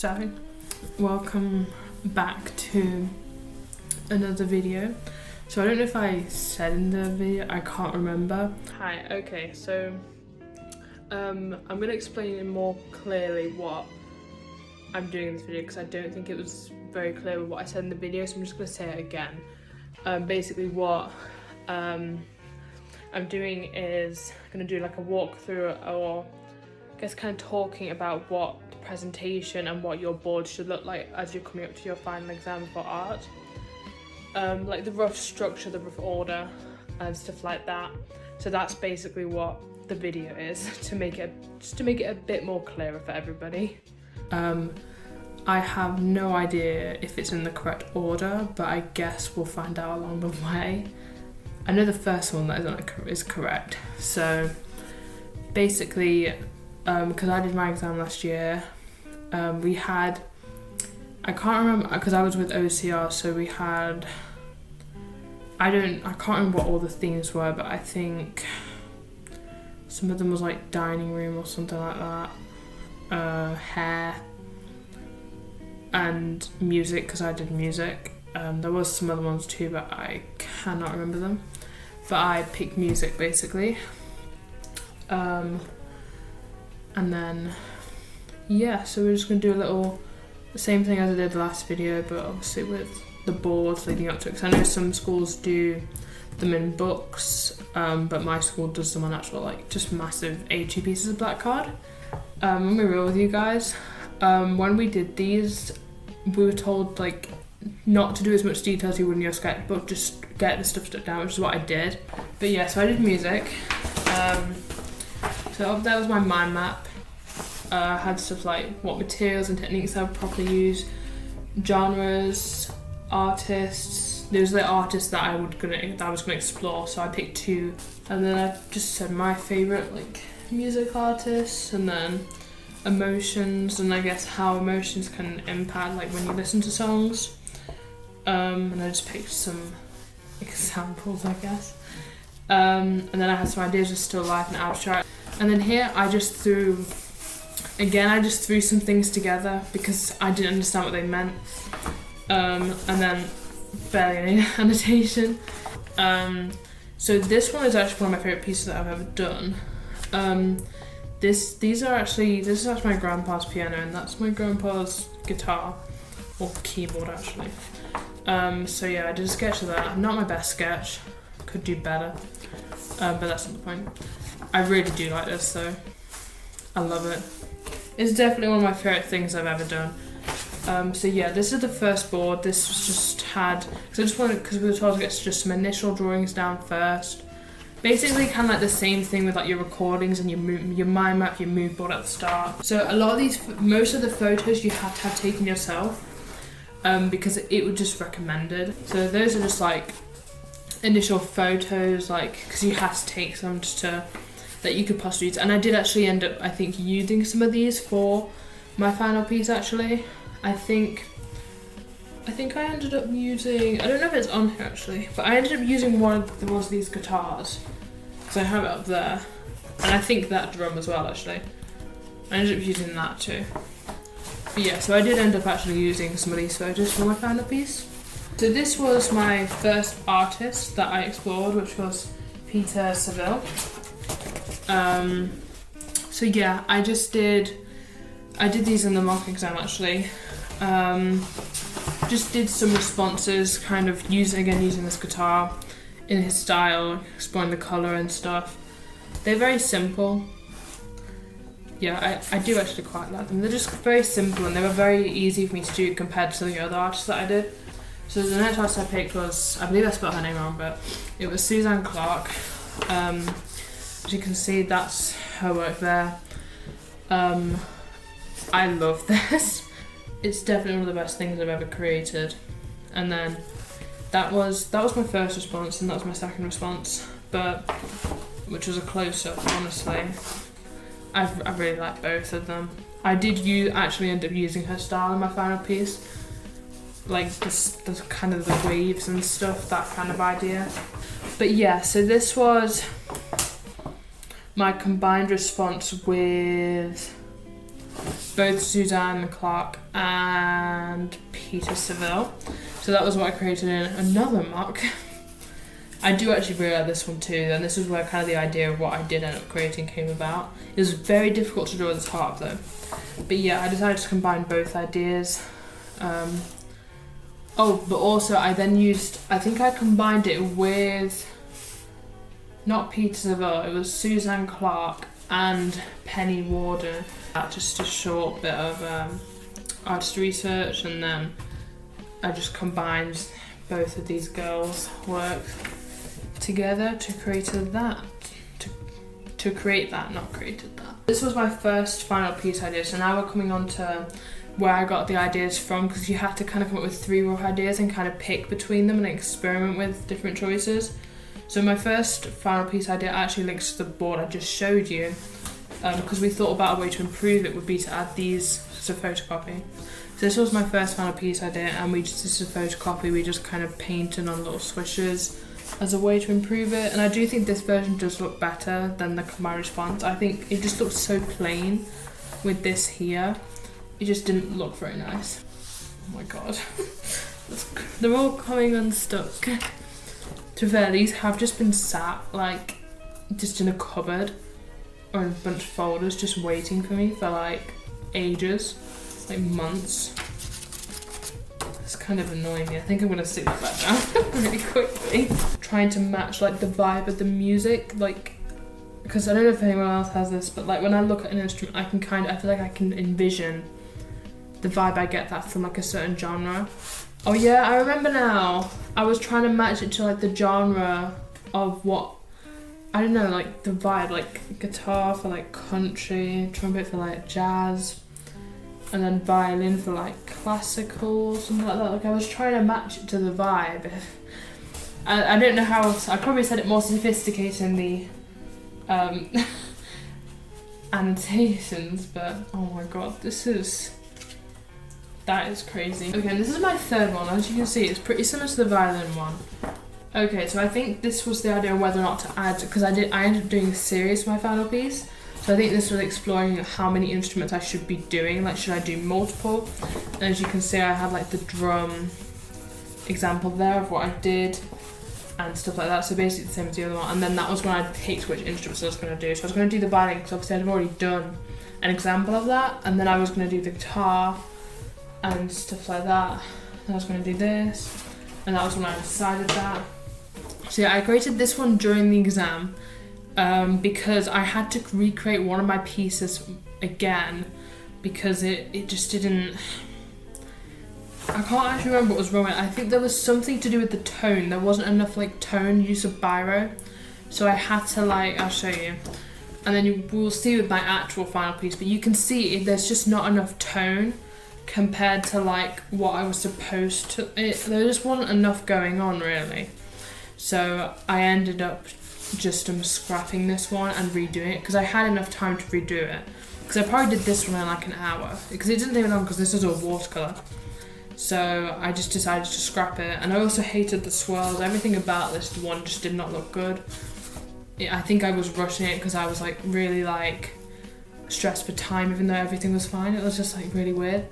So, welcome back to another video. So I don't know if I said in the video, I can't remember. Hi, okay, so I'm gonna explain it more clearly what I'm doing in this video because I don't think it was very clear with what I said in the video, so I'm just gonna say it again. Basically what I'm doing is I'm gonna do like a walkthrough, or I guess kind of talking about what the presentation and what your board should look like as you're coming up to your final exam for art. Like the rough structure, the rough order and stuff like that. So that's basically what the video is, to make it a bit more clearer for everybody. I have no idea if it's in the correct order, but I guess we'll find out along the way. I know the first one that is correct. So basically, because I did my exam last year, we had, I can't remember because I was with OCR, so we had, I can't remember what all the themes were, but I think some of them was like dining room or something like that, hair, and music, because I did music. There was some other ones too, but I cannot remember them. But I picked music basically. And then, yeah, so we're just gonna do the same thing as I did the last video, but obviously with the boards leading up to it. Because I know some schools do them in books, but my school does them on actual, like, just massive A2 pieces of black card. I'm gonna be real with you guys. When we did these, we were told, like, not to do as much detail as you would in your sketchbook, just get the stuff stuck down, which is what I did. But yeah, so I did music. So up there was my mind map. I had stuff like what materials and techniques I would probably use, genres, artists. Those are the artists that I was gonna explore. So I picked 2, and then I just said my favorite like music artists, and then emotions, and I guess how emotions can impact like when you listen to songs. And I just picked some examples, I guess. And then I had some ideas of still life and abstract. And then here I just threw some things together because I didn't understand what they meant. And then barely any annotation. So this one is actually one of my favourite pieces that I've ever done. This is actually my grandpa's piano, and that's my grandpa's guitar, or keyboard actually. So yeah, I did a sketch of that. Not my best sketch, could do better, but that's not the point. I really do like this though. I love it. It's definitely one of my favourite things I've ever done. So yeah, this is the first board. This was just because we were told to get just some initial drawings down first. Basically kind of like the same thing with like your recordings and your mind map, your mood board at the start. So a lot of most of the photos you have to have taken yourself, because it was just recommended. So those are just like initial photos, like, because you have to take some just to, that you could possibly use. And I did actually end up, I think, using some of these for my final piece actually. I think I ended up using, I don't know if it's on here actually, but I ended up using one of these guitars, because I have it up there, and I think that drum as well actually. I ended up using that too. But yeah, so I did end up actually using some of these photos for my final piece. So this was my first artist that I explored, which was Peter Saville. So yeah, I did these in the mock exam actually. Just did some responses, kind of using this guitar in his style, exploring the colour and stuff. They're very simple. Yeah, I do actually quite like them. They're just very simple, and they were very easy for me to do compared to the other artists that I did. So the next artist I picked was, I believe I spelled her name wrong, but it was Suzanne Clark. As you can see, that's her work there. I love this. It's definitely one of the best things I've ever created. And then that was my first response, and that was my second response, which was a close-up, honestly. I really like both of them. I did actually end up using her style in my final piece, like the kind of the waves and stuff, that kind of idea. But yeah, so this was my combined response with both Suzanne Clark and Peter Saville. So that was what I created in another MOC. I do actually really like this one too, and this is where kind of the idea of what I did end up creating came about. It was very difficult to draw this heart though. But yeah, I decided to combine both ideas. Oh, but also I then used, I think I combined it with, not Peter Saville, it was Suzanne Clark and Penny Warden. Just a short bit of artist research, and then I just combined both of these girls' work together to create that. To create that, not created that. This was my first final piece idea, so now we're coming on to where I got the ideas from, because you have to kind of come up with 3 rough ideas and kind of pick between them and experiment with different choices. So my first final piece idea actually links to the board I just showed you, because we thought about a way to improve it would be to add these as a photocopy. So this was my first final piece idea, and this is a photocopy, we just kind of painted on little swishers as a way to improve it. And I do think this version does look better than the combined response. I think it just looks so plain with this here. It just didn't look very nice. Oh my god. They're all coming unstuck. To be fair, these have just been sat like just in a cupboard or in a bunch of folders just waiting for me for like ages, like months. It's kind of annoying me. I think I'm gonna stick that back down really quickly. Trying to match like the vibe of the music, like, because I don't know if anyone else has this, but like when I look at an instrument, I feel like I can envision the vibe I get that from like a certain genre. Oh yeah, I remember now. I was trying to match it to like the genre of what, I don't know, like the vibe, like guitar for like country, trumpet for like jazz, and then violin for like classical or something like that. Like I was trying to match it to the vibe. I don't know how else, I probably said it more sophisticated in the annotations, but oh my god, that is crazy. Okay, this is my third one. As you can see, it's pretty similar to the violin one. Okay, so I think this was the idea of whether or not to add, because I ended up doing a series for my final piece. So I think this was exploring how many instruments I should be doing, like should I do multiple? And as you can see, I had like the drum example there of what I did and stuff like that. So basically the same as the other one. And then that was when I picked which instruments I was going to do. So I was going to do the violin because obviously I'd already done an example of that. And then I was going to do the guitar and stuff like that. And I was going to do this. And that was when I decided that. So yeah, I created this one during the exam. Because I had to recreate one of my pieces again because it just didn't, I can't actually remember what was wrong with it. I think there was something to do with the tone. There wasn't enough like tone use of biro, so I had to like, I'll show you, and then we'll see with my actual final piece, but you can see there's just not enough tone compared to like what I was supposed to, there just wasn't enough going on really. So I ended up just scrapping this one and redoing it because I had enough time to redo it, because I probably did this one in like an hour because it didn't take long because this is all watercolour. So I just decided to scrap it, and I also hated the swirls. Everything about this one just did not look good. I think I was rushing it because I was like really like stressed for time even though everything was fine. It was just like really weird.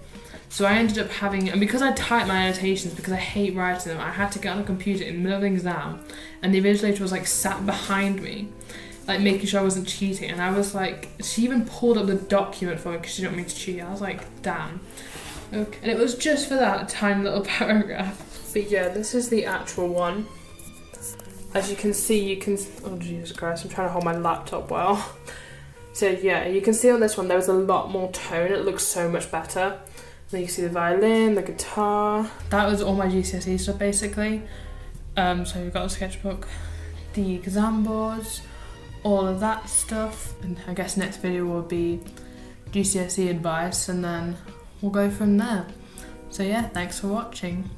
So I ended up having, and because I typed my annotations, because I hate writing them, I had to get on a computer in the middle of the exam, and the invigilator was like sat behind me, like making sure I wasn't cheating, and I was like, she even pulled up the document for me because she didn't want me to cheat. I was like, damn. Okay, and it was just for that tiny little paragraph. But yeah, this is the actual one. As you can see, oh Jesus Christ, I'm trying to hold my laptop well. So yeah, you can see on this one there was a lot more tone. It looks so much better. Then you can see the violin, the guitar. That was all my GCSE stuff basically. So we've got the sketchbook, the exam boards, all of that stuff. And I guess next video will be GCSE advice, and then we'll go from there. So yeah, thanks for watching.